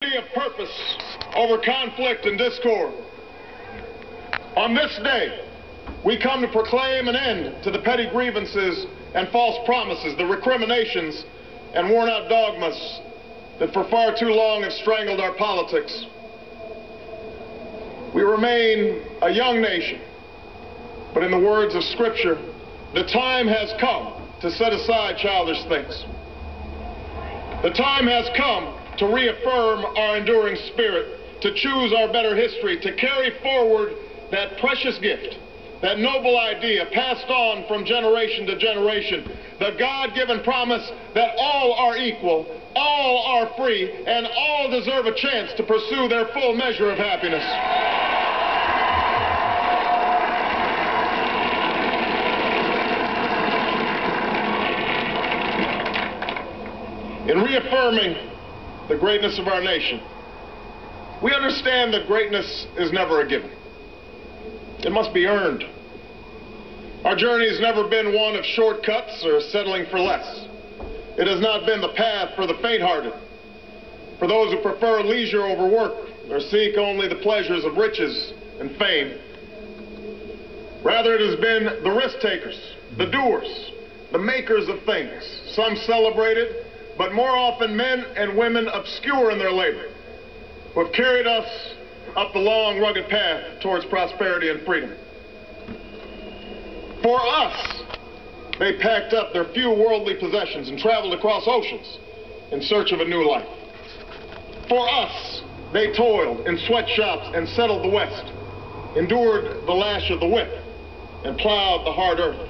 Of purpose over conflict and discord. On this day, we come to proclaim an end to the petty grievances and false promises, the recriminations and worn-out dogmas that for far too long have strangled our politics. We remain a young nation, but in the words of Scripture, the time has come to set aside childish things. The time has come to reaffirm our enduring spirit, to choose our better history, to carry forward that precious gift, that noble idea passed on from generation to generation, the God-given promise that all are equal, all are free, and all deserve a chance to pursue their full measure of happiness. In reaffirming the greatness of our nation, we understand that greatness is never a given. It must be earned. Our journey has never been one of shortcuts or settling for less. It has not been the path for the faint-hearted, for those who prefer leisure over work or seek only the pleasures of riches and fame. Rather, it has been the risk-takers, the doers, the makers of things, some celebrated, but more often men and women obscure in their labor, who have carried us up the long, rugged path towards prosperity and freedom. For us, they packed up their few worldly possessions and traveled across oceans in search of a new life. For us, they toiled in sweatshops and settled the West, endured the lash of the whip, and plowed the hard earth.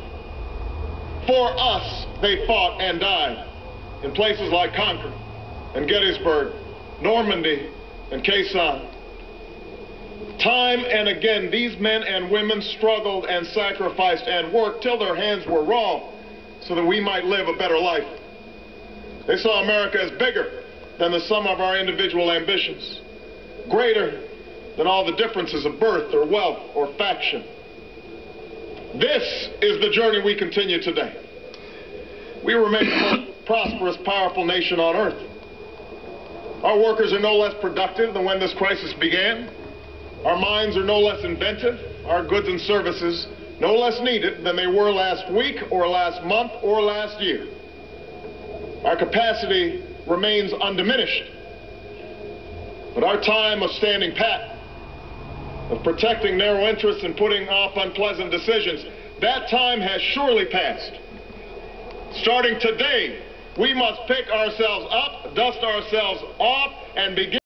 For us, they fought and died in places like Concord and Gettysburg, Normandy and Khe Sanh. Time and again, these men and women struggled and sacrificed and worked till their hands were raw so that we might live a better life. They saw America as bigger than the sum of our individual ambitions, greater than all the differences of birth or wealth or faction. This is the journey we continue today. We remain the most prosperous, powerful nation on earth. Our workers are no less productive than when this crisis began. Our minds are no less inventive. Our goods and services no less needed than they were last week or last month or last year. Our capacity remains undiminished. But our time of standing pat, of protecting narrow interests and putting off unpleasant decisions, that time has surely passed. Starting today, we must pick ourselves up, dust ourselves off, and begin